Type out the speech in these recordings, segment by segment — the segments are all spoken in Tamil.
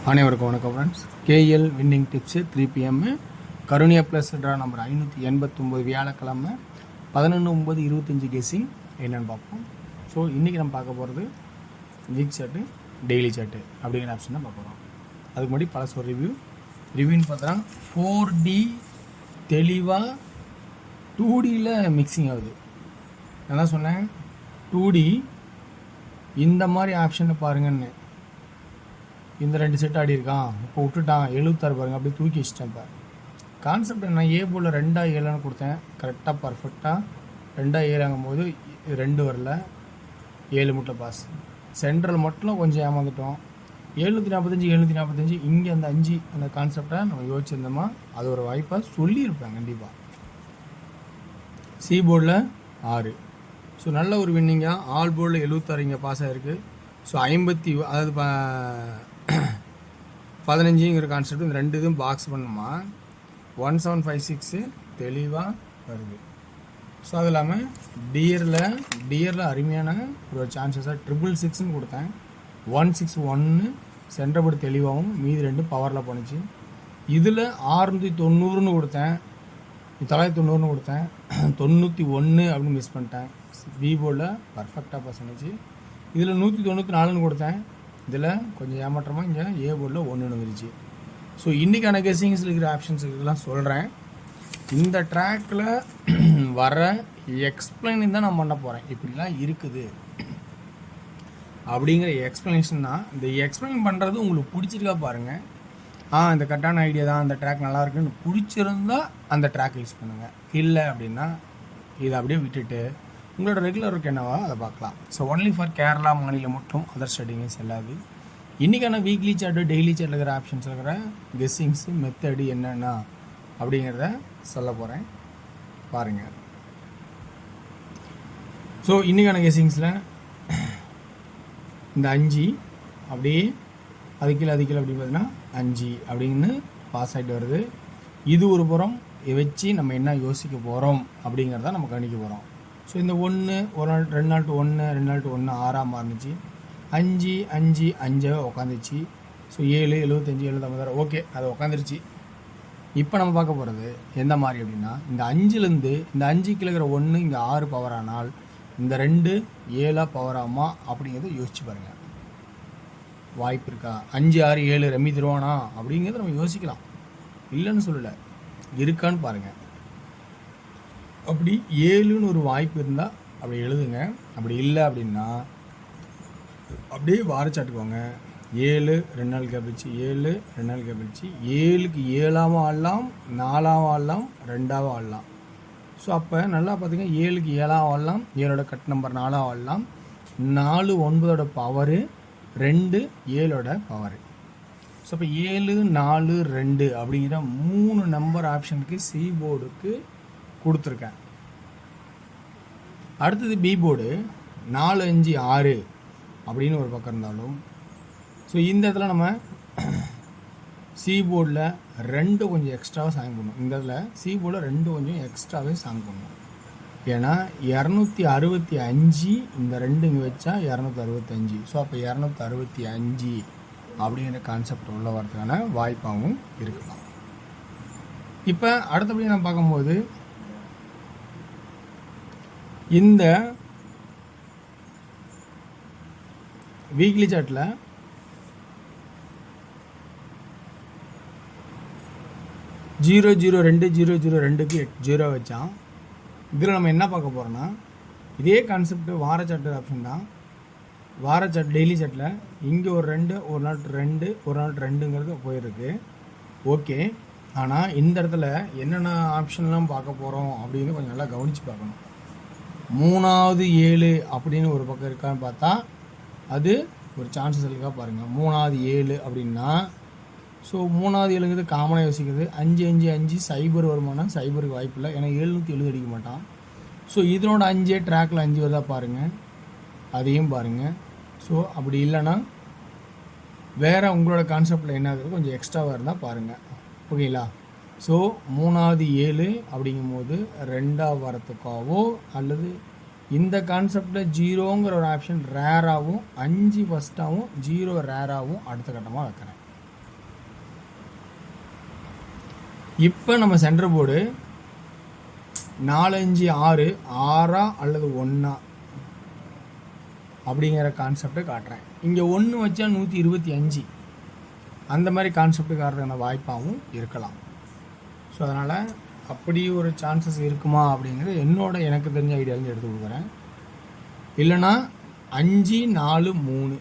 அனைவருக்கும் வணக்கம் friends. KL winning tips 3 PM Karunya plus draw number 589 வியாழக்கிழமை 11/9/25 கெஸ்ஸிங் என்னென்னு பார்ப்போம். ஸோ இன்றைக்கி நம்ம பார்க்க போகிறது வீக் சார்ட்டு டெய்லி சார்ட்டு அப்படிங்கிற ஆப்ஷன் தான் பார்க்க போகிறோம். அதுக்கு முன்னாடி பழச ஒரு ரிவ்யூன்னு பார்த்தா 4D தெளிவாக 2Dயில் மிக்சிங் ஆகுது. நான் தான் சொன்னேன் 2D இந்த மாதிரி ஆப்ஷனை பாருங்கன்னு. இந்த 2 செட் ஆடி இருக்கான், இப்போ விட்டுட்டான் 76 பாருங்கள், அப்படியே தூக்கி வச்சிட்டேன். இப்போ கான்செப்ட் நான் ஏ போர்டில் 2-7 கொடுத்தேன், கரெக்டாக பர்ஃபெக்டாக 2-7 ஆகும்போது 2 வரல, 7 முட்டை பாஸ். சென்ட்ரல் மட்டும் கொஞ்சம் ஏமாந்துட்டோம். 745 இங்கே அந்த 5 அந்த கான்செப்டை நம்ம யோசிச்சிருந்தோமா அது ஒரு வாய்ப்பாக சொல்லியிருப்பேன் கண்டிப்பாக. சி போர்டில் 6. ஸோ நல்ல ஒரு வின்னிங்காக ஆல் போர்டில் 76 இங்கே பாஸ் ஆகிருக்கு. ஸோ 50 அதாவது 15ங்கிற கான்செப்ட் இந்த 2 இதுவும் பாக்ஸ் பண்ணுமா 1756 தெளிவாக வருது. ஸோ அது இல்லாமல் டியரில் அருமையான ஒரு சான்சஸாக 666 கொடுத்தேன். 161 சென்டர்படி தெளிவாகவும் மீதி 2 பவரில் போணுச்சு. இதில் 690 கொடுத்தேன், 990 கொடுத்தேன், 91 அப்படின்னு மிஸ் பண்ணிட்டேன். பி போர்டில் பர்ஃபெக்டாக பாஸ் பண்ணிச்சு. இதில் 194 கொடுத்தேன், இதில் கொஞ்சம் ஏமாற்றமாக இங்கே ஏ போர்டில் 1 வந்துருச்சு. ஸோ இன்றைக்கான கெஸ்ஸிங்ஸில் இருக்கிற ஆப்ஷன்ஸ் இதெல்லாம் சொல்கிறேன். இந்த ட்ராக்கில் வர எக்ஸ்பிளைனிங் தான் நான் பண்ண போகிறேன். இப்படிலாம் இருக்குது அப்படிங்கிற எக்ஸ்ப்ளனேஷன் தான். இந்த எக்ஸ்பிளைன் பண்ணுறது உங்களுக்கு பிடிச்சிருக்கா பாருங்கள். இந்த கரெக்டான ஐடியா தான், அந்த ட்ராக் நல்லா இருக்குன்னு பிடிச்சிருந்தால் அந்த ட்ராக் யூஸ் பண்ணுங்கள். இல்லை அப்படின்னா இதை அப்படியே விட்டுட்டு உங்களோட ரெகுலர் ஒர்க் என்னவா அதை பார்க்கலாம். ஸோ ஒன்லி ஃபார் கேரளா மாநிலம் மட்டும் அதர் ஸ்டடிங்ஸ் செல்லாது. இன்றைக்கான வீக்லி சார்ட்டு டெய்லி சார்ட்டில் இருக்கிற ஆப்ஷன்ஸ் இருக்கிற கெஸ்ஸிங்ஸு மெத்தடு என்னென்னா அப்படிங்கிறத சொல்ல போகிறேன் பாருங்கள். ஸோ இன்றைக்கான கெஸ்ஸிங்ஸில் இந்த 5 அப்படியே அதுக்கீழே அப்படி பார்த்தீங்கன்னா 5 அப்படின்னு பாஸ் ஆகிட்டு வருது. இது ஒரு புறம் வச்சு நம்ம என்ன யோசிக்க போகிறோம் அப்படிங்கிறத நம்ம கணிக்க போகிறோம். ஸோ இந்த 1 ஒரு நாள் 2 நாள் டு 1 2 நாள் டு 1 6 மாறுனுச்சு. 5 உட்காந்துச்சு. ஸோ 7 75 75 ஓகே அது உட்காந்துருச்சு. இப்போ நம்ம பார்க்க போகிறது எந்த மாதிரி அப்படின்னா இந்த 5லேருந்து இந்த 5 கிலோகிற 1 இங்கே 6 பவர் ஆனால் இந்த 2 7 பவர் ஆகுமா அப்படிங்கிறத யோசிச்சு பாருங்கள். வாய்ப்பு இருக்கா? 5 6 7 ரெம்மி தருவானா அப்படிங்கிறத நம்ம யோசிக்கலாம், இல்லைன்னு சொல்லலை, இருக்கான்னு பாருங்கள். அப்படி 7ன்னு ஒரு வாய்ப்பு இருந்தால் அப்படி எழுதுங்க. அப்படி இல்லை அப்படின்னா அப்படியே வாரச்சாட்டுக்குவாங்க. 7 2 நாள் கேப்பிச்சு, 7 2 நாள் கேப்பிச்சு, 7க்கு 7ஆக ஆடலாம், 4ஆக ஆடலாம், 2ஆக ஆடலாம். ஸோ அப்போ நல்லா பார்த்துங்க, 7க்கு 7ஆக ஆடலாம், 7ஓட கட் நம்பர் 4ஆக ஆடலாம், 4 9ஓட பவரு, 2 7ஓட பவரு. ஸோ அப்போ 7 4 2 அப்படிங்கிற 3 நம்பர் ஆப்ஷனுக்கு சி போர்டுக்கு கொடுத்துருக்கேன். அடுத்தது பி போர்டு 4 5 6 அப்படின்னு ஒரு பக்கம் இருந்தாலும், ஸோ இந்த இடத்துல நம்ம சி போர்டில் 2 கொஞ்சம் எக்ஸ்ட்ராவாக சாங் பண்ணணும். இந்த இடத்துல சி போர்டில் 2 கொஞ்சம் எக்ஸ்ட்ராவே சாங் பண்ணணும். ஏன்னா 265 இந்த 2 இங்கே வச்சா 265. ஸோ அப்போ 265 அப்படிங்கிற கான்செப்ட் உள்ள வரதுக்கான வாய்ப்பாகவும் இருக்கலாம். இப்போ அடுத்தபடி நம்ம பார்க்கும்போது இந்த வீக்லி சார்ட்டில் 002 0 வச்சான். இதில் நம்ம என்ன பார்க்க போகிறோன்னா இதே கான்செப்ட் வார சார்ட்டு ஆப்ஷன் தான். வார சார்ட் டெய்லி சார்ட்டில் இங்கே ஒரு 2 ஒரு நாள் 2 ஒரு நாள் 2ங்கிறது போயிருக்கு. ஓகே, ஆனால் இந்த இடத்துல என்னென்ன ஆப்ஷன்லாம் பார்க்க போகிறோம் அப்படின்னு கொஞ்சம் நல்லா கவனித்து பார்க்கணும். 3வது 7 அப்படின்னு ஒரு பக்கம் இருக்கான்னு பார்த்தா அது ஒரு சான்சஸ் இருக்கா பாருங்கள். 3வது 7 அப்படின்னா ஸோ 3வது 7ங்கிறது காமனாக யோசிக்கிறது. 5 5 5 சைபர் வருமானா சைபருக்கு வாய்ப்பு இல்லை, ஏன்னா 770 அடிக்க மாட்டான். ஸோ இதனோட 5 ட்ராக்கில் 5 வருதா பாருங்கள், அதையும் பாருங்கள். ஸோ அப்படி இல்லைன்னா வேறு உங்களோட கான்செப்டில் என்ன ஆகுது கொஞ்சம் எக்ஸ்ட்ராவாக இருந்தால் பாருங்கள், ஓகேங்களா. ஸோ 3வது 7 அப்படிங்கும்போது 2ஆக வரத்துக்காவோ அல்லது இந்த கான்செப்டில் 0ங்கிற ஒரு ஆப்ஷன் ரேராகவும் 5 ஃபஸ்ட்டாகவும் 0 ரேராகவும் அடுத்த கட்டமாக வைக்கிறேன். இப்போ நம்ம சென்டர் போர்டு 4 5 6 6 அல்லது 1 அப்படிங்கிற கான்செப்டை காட்டுறேன். இங்கே 1 வச்சா 125 அந்த மாதிரி கான்செப்ட் காட்டுறதுக்கான வாய்ப்பாகவும் இருக்கலாம். ஸோ அதனால் அப்படி ஒரு சான்சஸ் இருக்குமா அப்படிங்கிறது எனக்கு தெரிஞ்ச ஐடியாவிலேருந்து எடுத்து கொடுக்குறேன். இல்லைனா 5 4 3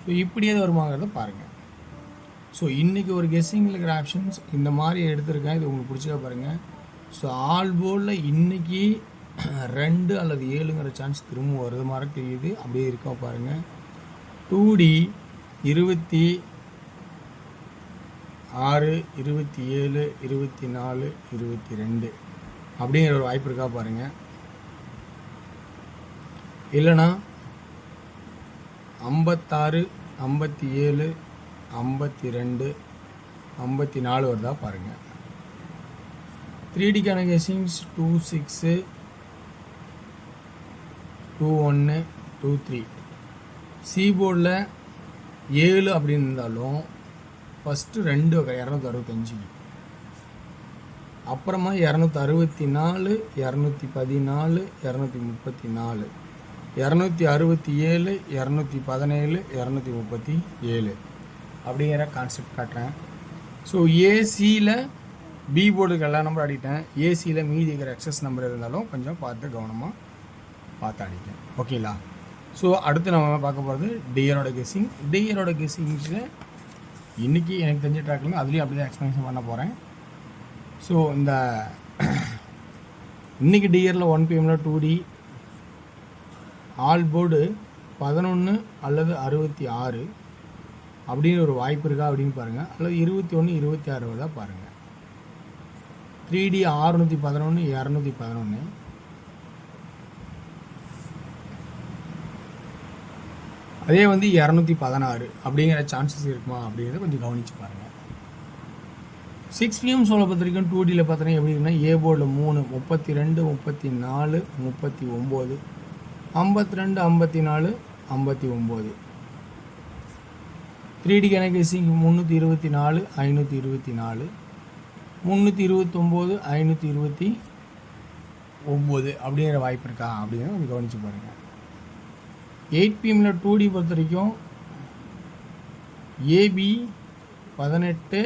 ஸோ இப்படி எது வருமாங்கிறத பாருங்கள். ஸோ இன்றைக்கி ஒரு கெஸ்ஸிங்கில் இருக்கிற ஆப்ஷன்ஸ் இந்த மாதிரி எடுத்திருக்கேன். இது உங்களுக்கு பிடிச்சதா பாருங்கள். ஸோ ஆல் போர்டில் இன்றைக்கி 2 அல்லது 7ங்கிற சான்ஸ் திரும்ப வருது மாதிரி தெரியுது. அப்படியே இருக்கா பாருங்கள். 2D 26 27 24 22 அப்படிங்கிற ஒரு வாய்ப்பு இருக்கா பாருங்கள். இல்லைனா 56 57 52 54 வருதா பாருங்கள். 3Dக்கான கெஸ்ஸிங்ஸ் 26 21 23. சி போர்டில் 7 அப்படின்னு இருந்தாலும் ஃபஸ்ட்டு 2 265, அப்புறமா 264 214 234 267 217 237 அப்படிங்கிற கான்செப்ட் காட்டுறேன். ஸோ ஏசியில் பி போர்டுக்கு எல்லா நம்பர் அடிட்டேன். ஏசியில் மீதி இருக்கிற எக்ஸஸ் நம்பர் இருந்தாலும் கொஞ்சம் பார்த்து கவனமாக பார்த்து அடிட்டேன். ஓகேங்களா? ஸோ அடுத்து நம்ம பார்க்க போகிறது டியரோட கெஸ்ஸிங். டியரோட கெஸ்ஸிங்ஸில் இன்றைக்கி எனக்கு தெரிஞ்ச ட்ராக்லையும் அதுலேயும் அப்படி தான் எக்ஸ்ப்ளனேஷன் பண்ண போகிறேன். ஸோ இந்த இன்றைக்கி டியரில் 1 PM 2D ஆல் போர்டு 11 அல்லது 66 அப்படின்னு ஒரு வாய்ப்பு இருக்கா அப்படின்னு பாருங்கள். அல்லது 21 26 வருதா பாருங்கள். 3D 611 211 அதே 216 அப்படிங்கிற சான்சஸ் இருக்குமா அப்படிங்கிறத கொஞ்சம் கவனித்து பாருங்கள். 6 PM சோலை பொறுத்த வரைக்கும் 2Dயில் பார்த்தோன்னா எப்படி இருக்குன்னா ஏ போர்டில் 3 32 34 39 52 54 59. 3Dக்கான கெஸ்ஸிங் 324 524 329 529 அப்படிங்கிற வாய்ப்பு இருக்கா அப்படிங்கிறத கொஞ்சம் கவனித்து பாருங்கள். 8 PM 2D பொறுத்த வரைக்கும் ஏபி 18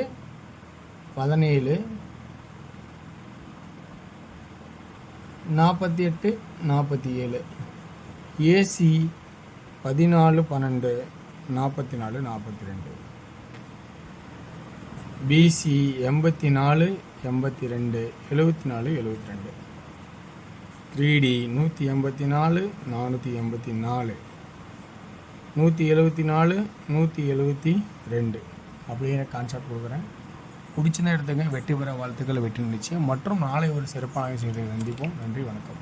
17 48 47 ஏசி 14 12 44 42 பிசி 84 82 74 72 3D 184 484 174 172 அப்படிங்கிற கான்செப்ட் கொடுக்குறேன். பிடிச்சிருந்தா எடுத்துங்க. வெற்றி பெற வாழ்த்துக்கள். வெற்றி நிச்சயம். மற்றும் நாளை ஒரு சிறப்பான விஷயத்தை சந்திப்போம். நன்றி, வணக்கம்.